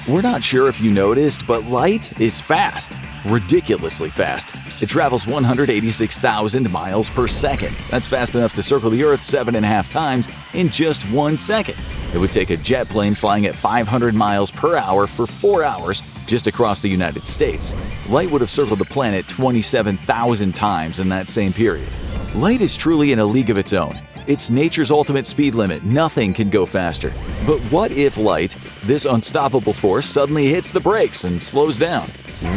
We're not sure if you noticed, but light is fast. Ridiculously fast. It travels 186,000 miles per second. That's fast enough to circle the Earth 7.5 times in just 1 second. It would take a jet plane flying at 500 miles per hour for 4 hours just across the United States. Light would have circled the planet 27,000 times in that same period. Light is truly in a league of its own. It's nature's ultimate speed limit. Nothing can go faster. But what if light, this unstoppable force, suddenly hits the brakes and slows down?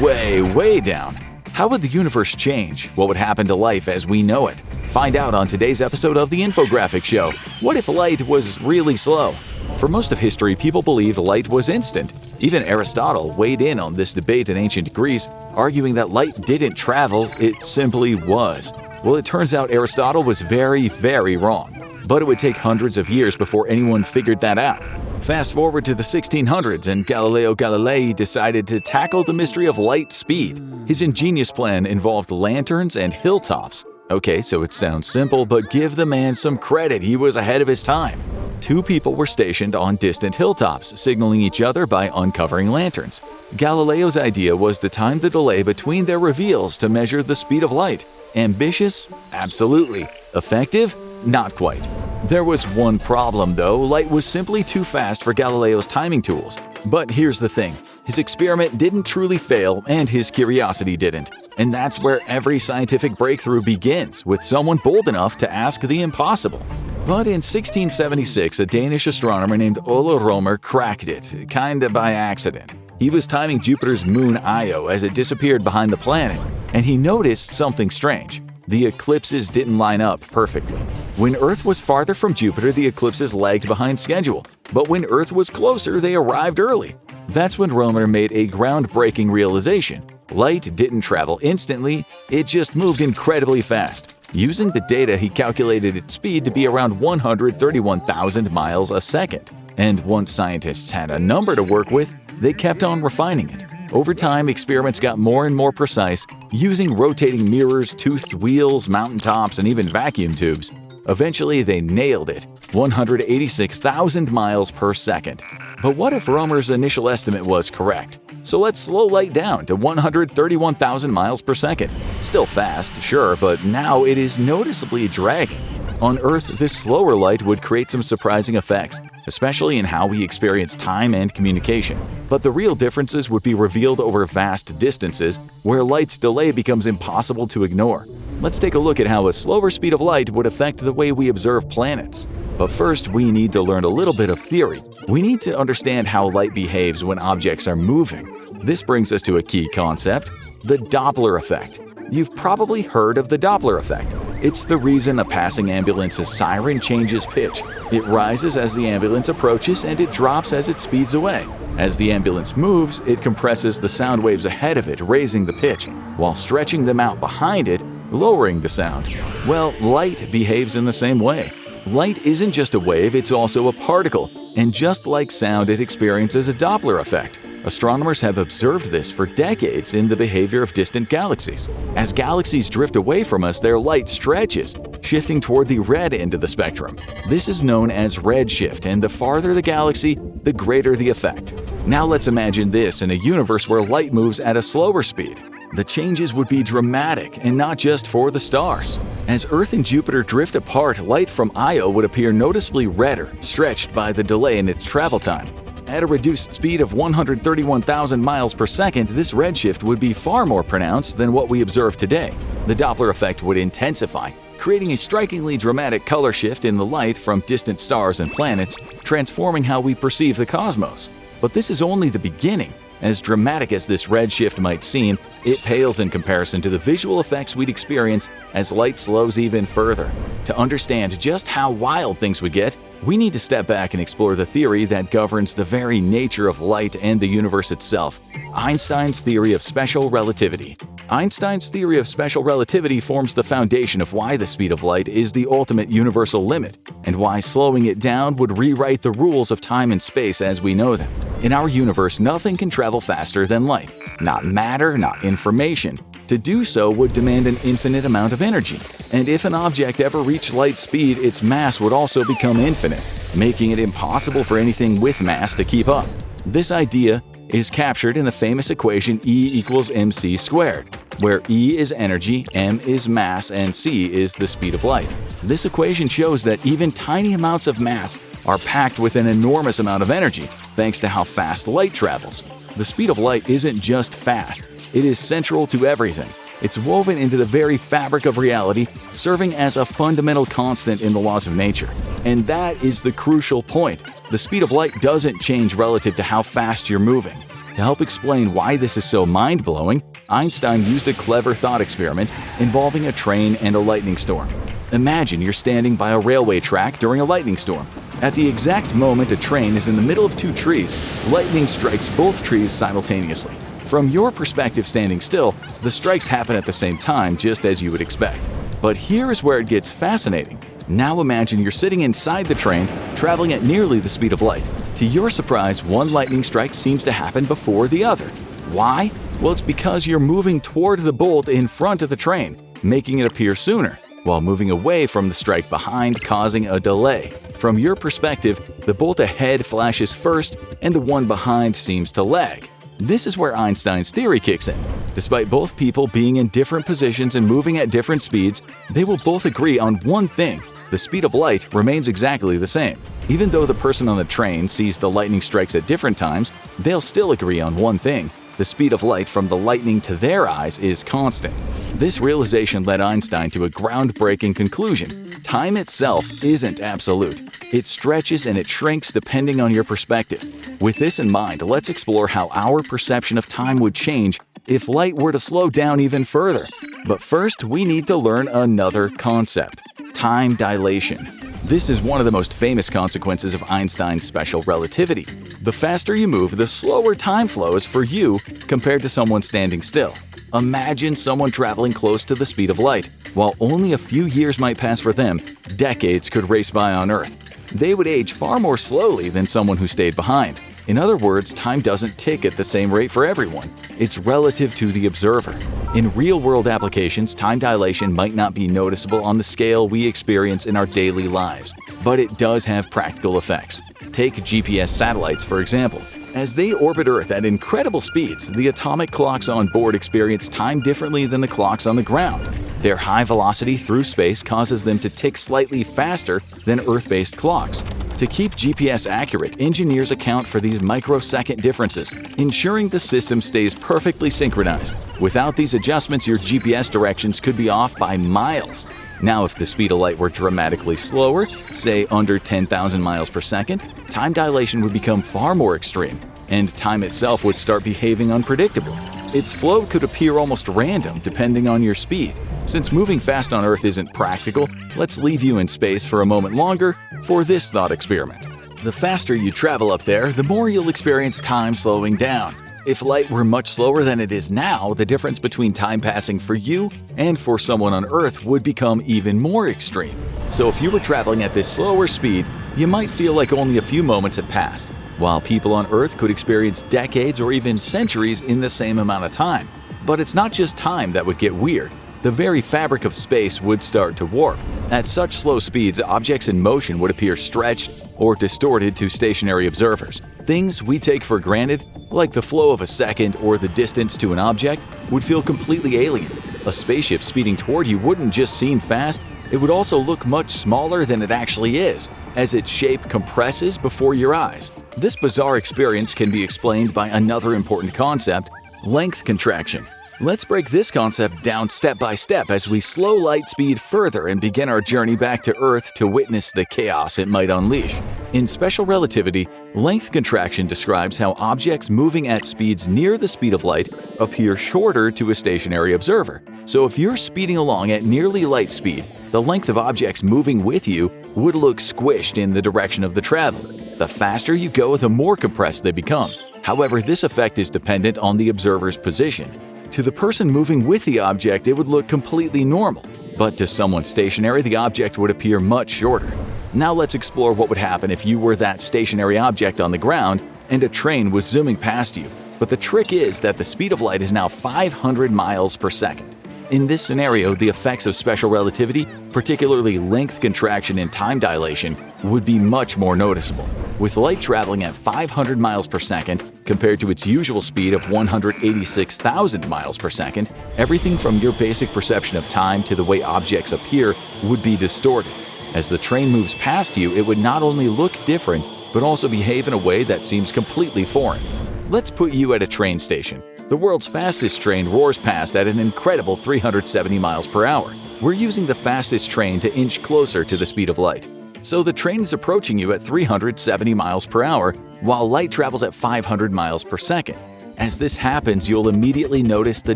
Way down. How would the universe change? What would happen to life as we know it? Find out on today's episode of The Infographic Show. What if light was really slow? For most of history, people believed light was instant. Even Aristotle weighed in on this debate in ancient Greece, arguing that light didn't travel, it simply was. Well, it turns out Aristotle was very wrong. But it would take hundreds of years before anyone figured that out. Fast forward to the 1600s, and Galileo Galilei decided to tackle the mystery of light speed. His ingenious plan involved lanterns and hilltops. Okay, so it sounds simple, but give the man some credit, he was ahead of his time. 2 people were stationed on distant hilltops, signaling each other by uncovering lanterns. Galileo's idea was to time the delay between their reveals to measure the speed of light. Ambitious? Absolutely. Effective? Not quite. There was one problem though, light was simply too fast for Galileo's timing tools. But here's the thing, his experiment didn't truly fail and his curiosity didn't. And that's where every scientific breakthrough begins, with someone bold enough to ask the impossible. But in 1676, a Danish astronomer named Ole Romer cracked it, kinda by accident. He was timing Jupiter's moon Io as it disappeared behind the planet, and he noticed something strange. The eclipses didn't line up perfectly. When Earth was farther from Jupiter, the eclipses lagged behind schedule. But when Earth was closer, they arrived early. That's when Romer made a groundbreaking realization. Light didn't travel instantly, it just moved incredibly fast. Using the data, he calculated its speed to be around 131,000 miles a second. And once scientists had a number to work with, they kept on refining it. Over time, experiments got more and more precise, using rotating mirrors, toothed wheels, mountaintops, and even vacuum tubes. Eventually, they nailed it, 186,000 miles per second. But what if Romer's initial estimate was correct? So let's slow light down to 131,000 miles per second. Still fast, sure, but now it is noticeably dragging. On Earth, this slower light would create some surprising effects, especially in how we experience time and communication. But the real differences would be revealed over vast distances, where light's delay becomes impossible to ignore. Let's take a look at how a slower speed of light would affect the way we observe planets. But first, we need to learn a little bit of theory. We need to understand how light behaves when objects are moving. This brings us to a key concept, the Doppler effect. You've probably heard of the Doppler effect. It's the reason a passing ambulance's siren changes pitch. It rises as the ambulance approaches and it drops as it speeds away. As the ambulance moves, it compresses the sound waves ahead of it, raising the pitch, while stretching them out behind it, lowering the sound. Well, light behaves in the same way. Light isn't just a wave, it's also a particle, and just like sound, it experiences a Doppler effect. Astronomers have observed this for decades in the behavior of distant galaxies. As galaxies drift away from us, their light stretches, shifting toward the red end of the spectrum. This is known as redshift, and the farther the galaxy, the greater the effect. Now let's imagine this in a universe where light moves at a slower speed. The changes would be dramatic, and not just for the stars. As Earth and Jupiter drift apart, light from Io would appear noticeably redder, stretched by the delay in its travel time. At a reduced speed of 131,000 miles per second, this redshift would be far more pronounced than what we observe today. The Doppler effect would intensify, creating a strikingly dramatic color shift in the light from distant stars and planets, transforming how we perceive the cosmos. But this is only the beginning. As dramatic as this redshift might seem, it pales in comparison to the visual effects we'd experience as light slows even further. To understand just how wild things would get, we need to step back and explore the theory that governs the very nature of light and the universe itself, Einstein's theory of special relativity. Einstein's theory of special relativity forms the foundation of why the speed of light is the ultimate universal limit, and why slowing it down would rewrite the rules of time and space as we know them. In our universe, nothing can travel faster than light. Not matter, not information. To do so would demand an infinite amount of energy. And if an object ever reached light speed, its mass would also become infinite, making it impossible for anything with mass to keep up. This idea, is captured in the famous equation E equals mc squared, where E is energy, m is mass, and c is the speed of light. This equation shows that even tiny amounts of mass are packed with an enormous amount of energy, thanks to how fast light travels. The speed of light isn't just fast, it is central to everything. It's woven into the very fabric of reality, serving as a fundamental constant in the laws of nature. And that is the crucial point. The speed of light doesn't change relative to how fast you're moving. To help explain why this is so mind-blowing, Einstein used a clever thought experiment involving a train and a lightning storm. Imagine you're standing by a railway track during a lightning storm. At the exact moment a train is in the middle of two trees, lightning strikes both trees simultaneously. From your perspective standing still, the strikes happen at the same time, just as you would expect. But here is where it gets fascinating. Now imagine you're sitting inside the train, traveling at nearly the speed of light. To your surprise, one lightning strike seems to happen before the other. Why? Well, it's because you're moving toward the bolt in front of the train, making it appear sooner, while moving away from the strike behind, causing a delay. From your perspective, the bolt ahead flashes first, and the one behind seems to lag. This is where Einstein's theory kicks in. Despite both people being in different positions and moving at different speeds, they will both agree on one thing: the speed of light remains exactly the same. Even though the person on the train sees the lightning strikes at different times, they'll still agree on one thing: the speed of light from the lightning to their eyes is constant. This realization led Einstein to a groundbreaking conclusion: time itself isn't absolute. It stretches and it shrinks depending on your perspective. With this in mind, let's explore how our perception of time would change if light were to slow down even further. But first, we need to learn another concept: time dilation. This is one of the most famous consequences of Einstein's special relativity. The faster you move, the slower time flows for you compared to someone standing still. Imagine someone traveling close to the speed of light. While only a few years might pass for them, decades could race by on Earth. They would age far more slowly than someone who stayed behind. In other words, time doesn't tick at the same rate for everyone. It's relative to the observer. In real-world applications, time dilation might not be noticeable on the scale we experience in our daily lives, but it does have practical effects. Take GPS satellites, for example. As they orbit Earth at incredible speeds, the atomic clocks on board experience time differently than the clocks on the ground. Their high velocity through space causes them to tick slightly faster than Earth-based clocks. To keep GPS accurate, engineers account for these microsecond differences, ensuring the system stays perfectly synchronized. Without these adjustments, your GPS directions could be off by miles. Now, if the speed of light were dramatically slower, say under 10,000 miles per second, time dilation would become far more extreme, and time itself would start behaving unpredictable. Its flow could appear almost random depending on your speed. Since moving fast on Earth isn't practical, let's leave you in space for a moment longer for this thought experiment. The faster you travel up there, the more you'll experience time slowing down. If light were much slower than it is now, the difference between time passing for you and for someone on Earth would become even more extreme. So if you were traveling at this slower speed, you might feel like only a few moments had passed, while people on Earth could experience decades or even centuries in the same amount of time. But it's not just time that would get weird. The very fabric of space would start to warp. At such slow speeds, objects in motion would appear stretched or distorted to stationary observers. Things we take for granted, like the flow of a second or the distance to an object, would feel completely alien. A spaceship speeding toward you wouldn't just seem fast, it would also look much smaller than it actually is, as its shape compresses before your eyes. This bizarre experience can be explained by another important concept: length contraction. Let's break this concept down step by step as we slow light speed further and begin our journey back to Earth to witness the chaos it might unleash. In special relativity, length contraction describes how objects moving at speeds near the speed of light appear shorter to a stationary observer. So if you're speeding along at nearly light speed, the length of objects moving with you would look squished in the direction of the traveler. The faster you go, the more compressed they become. However, this effect is dependent on the observer's position. To the person moving with the object, it would look completely normal, but to someone stationary, the object would appear much shorter. Now let's explore what would happen if you were that stationary object on the ground and a train was zooming past you. But the trick is that the speed of light is now 500 miles per second. In this scenario, the effects of special relativity, particularly length contraction and time dilation, would be much more noticeable. With light traveling at 500 miles per second, Compared to its usual speed of 186,000 miles per second, everything from your basic perception of time to the way objects appear would be distorted. As the train moves past you, it would not only look different, but also behave in a way that seems completely foreign. Let's put you at a train station. The world's fastest train roars past at an incredible 370 miles per hour. We're using the fastest train to inch closer to the speed of light. So the train is approaching you at 370 miles per hour, while light travels at 500 miles per second. As this happens, you'll immediately notice the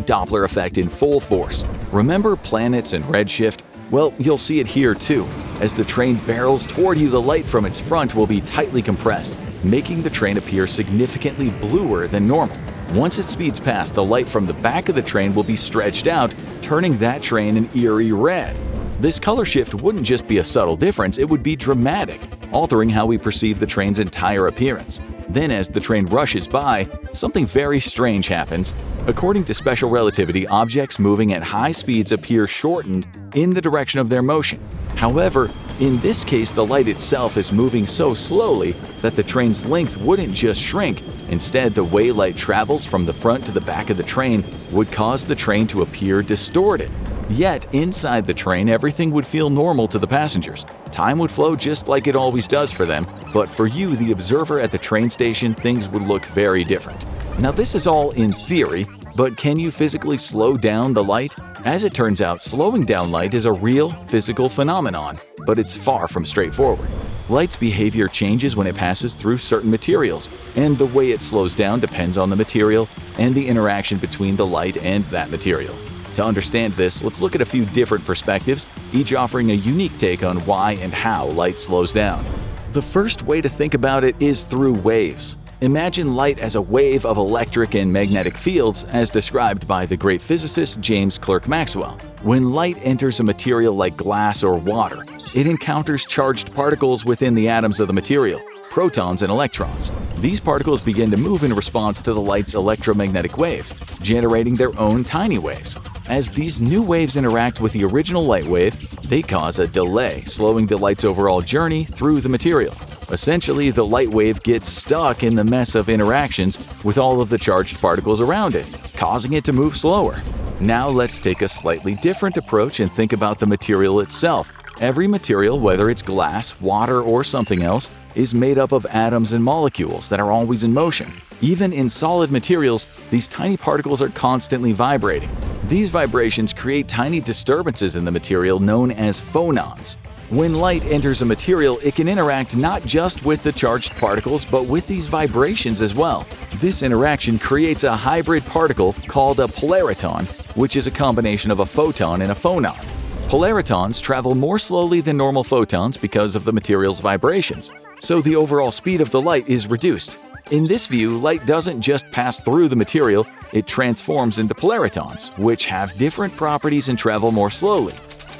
Doppler effect in full force. Remember planets and redshift? Well, you'll see it here too. As the train barrels toward you, the light from its front will be tightly compressed, making the train appear significantly bluer than normal. Once it speeds past, the light from the back of the train will be stretched out, turning that train an eerie red. This color shift wouldn't just be a subtle difference, it would be dramatic, altering how we perceive the train's entire appearance. Then as the train rushes by, something very strange happens. According to special relativity, objects moving at high speeds appear shortened in the direction of their motion. However, in this case, the light itself is moving so slowly that the train's length wouldn't just shrink. Instead, the way light travels from the front to the back of the train would cause the train to appear distorted. Yet, inside the train, everything would feel normal to the passengers. Time would flow just like it always does for them, but for you, the observer at the train station, things would look very different. Now, this is all in theory, but can you physically slow down the light? As it turns out, slowing down light is a real physical phenomenon, but it's far from straightforward. Light's behavior changes when it passes through certain materials, and the way it slows down depends on the material and the interaction between the light and that material. To understand this, let's look at a few different perspectives, each offering a unique take on why and how light slows down. The first way to think about it is through waves. Imagine light as a wave of electric and magnetic fields as described by the great physicist James Clerk Maxwell. When light enters a material like glass or water, it encounters charged particles within the atoms of the material, protons and electrons. These particles begin to move in response to the light's electromagnetic waves, generating their own tiny waves. As these new waves interact with the original light wave, they cause a delay, slowing the light's overall journey through the material. Essentially, the light wave gets stuck in the mess of interactions with all of the charged particles around it, causing it to move slower. Now let's take a slightly different approach and think about the material itself. Every material, whether it's glass, water, or something else, is made up of atoms and molecules that are always in motion. Even in solid materials, these tiny particles are constantly vibrating. These vibrations create tiny disturbances in the material known as phonons. When light enters a material, it can interact not just with the charged particles, but with these vibrations as well. This interaction creates a hybrid particle called a polariton, which is a combination of a photon and a phonon. Polaritons travel more slowly than normal photons because of the material's vibrations, so the overall speed of the light is reduced. In this view, light doesn't just pass through the material, it transforms into polaritons, which have different properties and travel more slowly.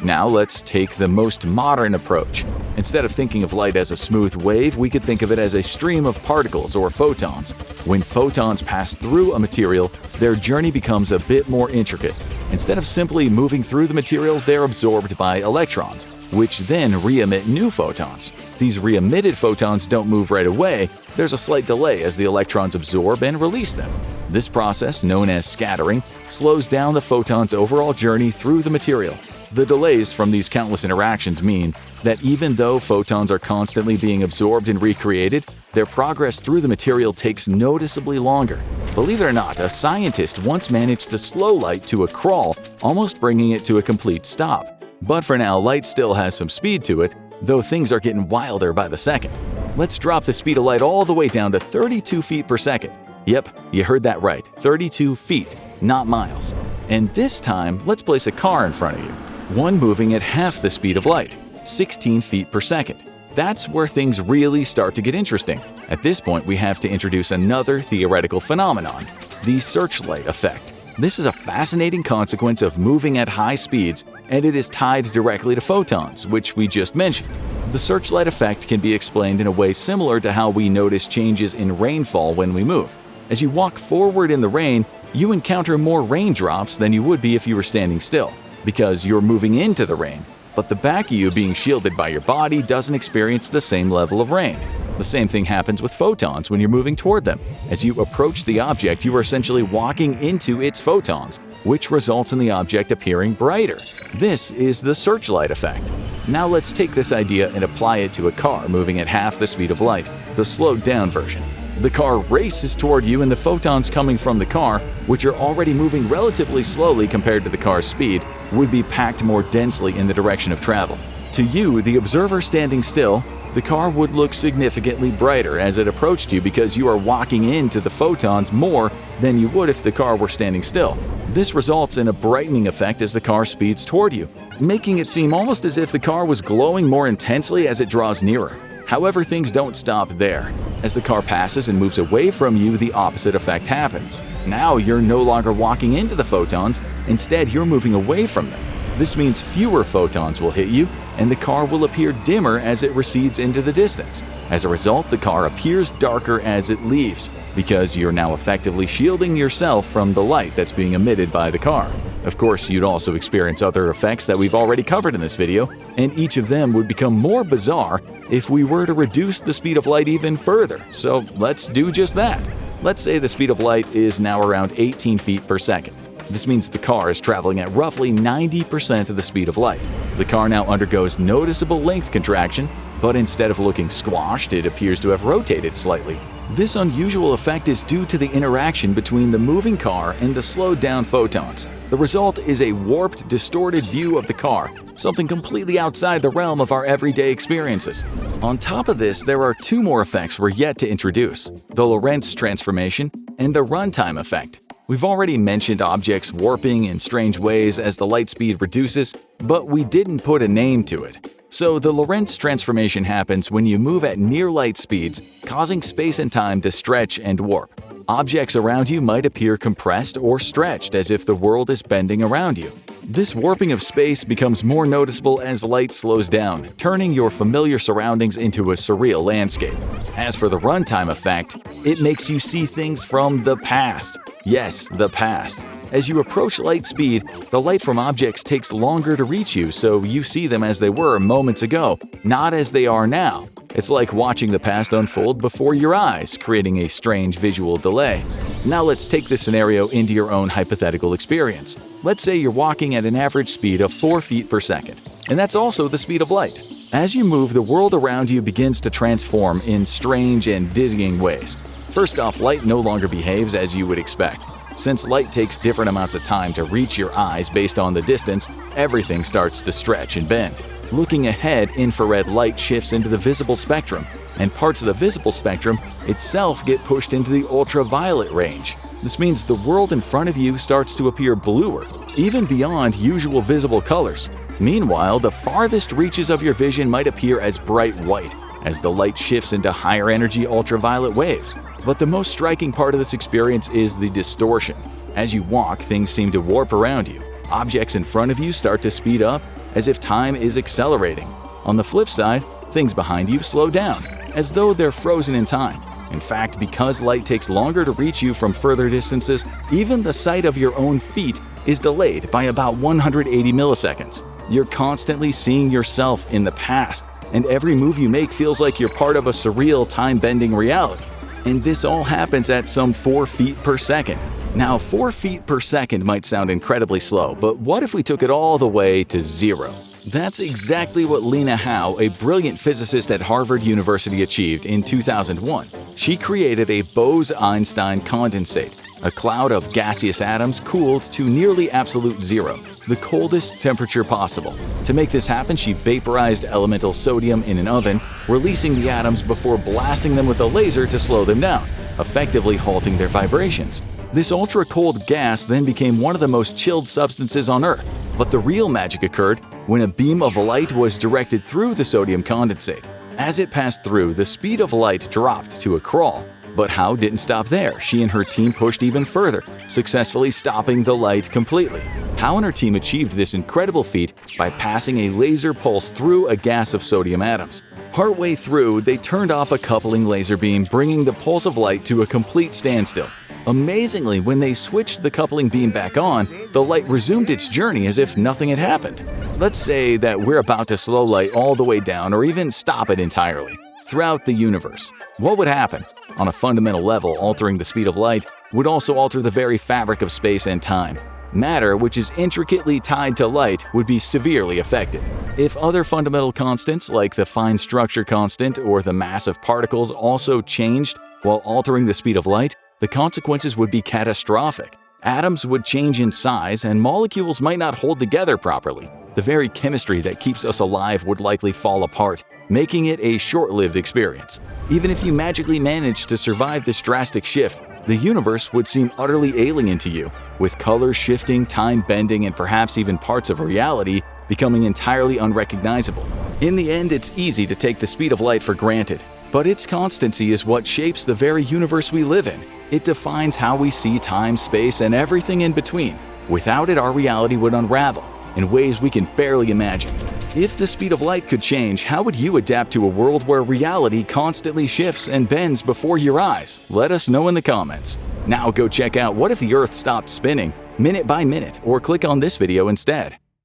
Now let's take the most modern approach. Instead of thinking of light as a smooth wave, we could think of it as a stream of particles or photons. When photons pass through a material, their journey becomes a bit more intricate. Instead of simply moving through the material, they're absorbed by electrons, which then re-emit new photons. These re-emitted photons don't move right away, there's a slight delay as the electrons absorb and release them. This process, known as scattering, slows down the photon's overall journey through the material. The delays from these countless interactions mean that even though photons are constantly being absorbed and recreated, their progress through the material takes noticeably longer. Believe it or not, a scientist once managed to slow light to a crawl, almost bringing it to a complete stop. But for now, light still has some speed to it, though things are getting wilder by the second. Let's drop the speed of light all the way down to 32 feet per second. Yep, you heard that right, 32 feet, not miles. And this time, let's place a car in front of you. One moving at half the speed of light, 16 feet per second. That's where things really start to get interesting. At this point, we have to introduce another theoretical phenomenon, the searchlight effect. This is a fascinating consequence of moving at high speeds, and it is tied directly to photons, which we just mentioned. The searchlight effect can be explained in a way similar to how we notice changes in rainfall when we move. As you walk forward in the rain, you encounter more raindrops than you would be if you were standing still, because you're moving into the rain, but the back of you being shielded by your body doesn't experience the same level of rain. The same thing happens with photons when you're moving toward them. As you approach the object, you are essentially walking into its photons, which results in the object appearing brighter. This is the searchlight effect. Now let's take this idea and apply it to a car moving at half the speed of light, the slowed-down version. The car races toward you, and the photons coming from the car, which are already moving relatively slowly compared to the car's speed, would be packed more densely in the direction of travel. To you, the observer standing still, the car would look significantly brighter as it approached you because you are walking into the photons more than you would if the car were standing still. This results in a brightening effect as the car speeds toward you, making it seem almost as if the car was glowing more intensely as it draws nearer. However, things don't stop there. As the car passes and moves away from you, the opposite effect happens. Now you're no longer walking into the photons, instead you're moving away from them. This means fewer photons will hit you, and the car will appear dimmer as it recedes into the distance. As a result, the car appears darker as it leaves, because you're now effectively shielding yourself from the light that's being emitted by the car. Of course, you'd also experience other effects that we've already covered in this video, and each of them would become more bizarre if we were to reduce the speed of light even further. So let's do just that. Let's say the speed of light is now around 18 feet per second. This means the car is traveling at roughly 90% of the speed of light. The car now undergoes noticeable length contraction, but instead of looking squashed, it appears to have rotated slightly. This unusual effect is due to the interaction between the moving car and the slowed-down photons. The result is a warped, distorted view of the car, something completely outside the realm of our everyday experiences. On top of this, there are two more effects we're yet to introduce: the Lorentz transformation and the runtime effect. We've already mentioned objects warping in strange ways as the light speed reduces, but we didn't put a name to it. So the Lorentz transformation happens when you move at near light speeds, causing space and time to stretch and warp. Objects around you might appear compressed or stretched as if the world is bending around you. This warping of space becomes more noticeable as light slows down, turning your familiar surroundings into a surreal landscape. As for the runtime effect, it makes you see things from the past. Yes, the past. As you approach light speed, the light from objects takes longer to reach you, so you see them as they were moments ago, not as they are now. It's like watching the past unfold before your eyes, creating a strange visual delay. Now let's take this scenario into your own hypothetical experience. Let's say you're walking at an average speed of 4 feet per second, and that's also the speed of light. As you move, the world around you begins to transform in strange and dizzying ways. First off, light no longer behaves as you would expect. Since light takes different amounts of time to reach your eyes based on the distance, everything starts to stretch and bend. Looking ahead, infrared light shifts into the visible spectrum, and parts of the visible spectrum itself get pushed into the ultraviolet range. This means the world in front of you starts to appear bluer, even beyond usual visible colors. Meanwhile, the farthest reaches of your vision might appear as bright white, as the light shifts into higher energy ultraviolet waves. But the most striking part of this experience is the distortion. As you walk, things seem to warp around you. Objects in front of you start to speed up, as if time is accelerating. On the flip side, things behind you slow down, as though they're frozen in time. In fact, because light takes longer to reach you from further distances, even the sight of your own feet is delayed by about 180 milliseconds. You're constantly seeing yourself in the past, and every move you make feels like you're part of a surreal time-bending reality. And this all happens at some 4 feet per second. Now, 4 feet per second might sound incredibly slow, but what if we took it all the way to 0? That's exactly what Lena Howe, a brilliant physicist at Harvard University, achieved in 2001. She created a Bose-Einstein condensate, a cloud of gaseous atoms cooled to nearly absolute zero, the coldest temperature possible. To make this happen, she vaporized elemental sodium in an oven, releasing the atoms before blasting them with a laser to slow them down, effectively halting their vibrations. This ultra-cold gas then became one of the most chilled substances on Earth. But the real magic occurred when a beam of light was directed through the sodium condensate. As it passed through, the speed of light dropped to a crawl. But Howe didn't stop there. She and her team pushed even further, successfully stopping the light completely. Howe and her team achieved this incredible feat by passing a laser pulse through a gas of sodium atoms. Partway through, they turned off a coupling laser beam, bringing the pulse of light to a complete standstill. Amazingly, when they switched the coupling beam back on, the light resumed its journey as if nothing had happened. Let's say that we're about to slow light all the way down or even stop it entirely. throughout the universe. What would happen? On a fundamental level, altering the speed of light would also alter the very fabric of space and time. Matter, which is intricately tied to light, would be severely affected. If other fundamental constants like the fine structure constant or the mass of particles also changed while altering the speed of light, the consequences would be catastrophic. Atoms would change in size and molecules might not hold together properly. The very chemistry that keeps us alive would likely fall apart, making it a short-lived experience. Even if you magically managed to survive this drastic shift, the universe would seem utterly alien to you, with colors shifting, time bending, and perhaps even parts of reality becoming entirely unrecognizable. In the end, it's easy to take the speed of light for granted, but its constancy is what shapes the very universe we live in. It defines how we see time, space, and everything in between. Without it, our reality would unravel in ways we can barely imagine. If the speed of light could change, how would you adapt to a world where reality constantly shifts and bends before your eyes? Let us know in the comments. Now go check out What If the Earth Stopped Spinning minute by minute, or click on this video instead.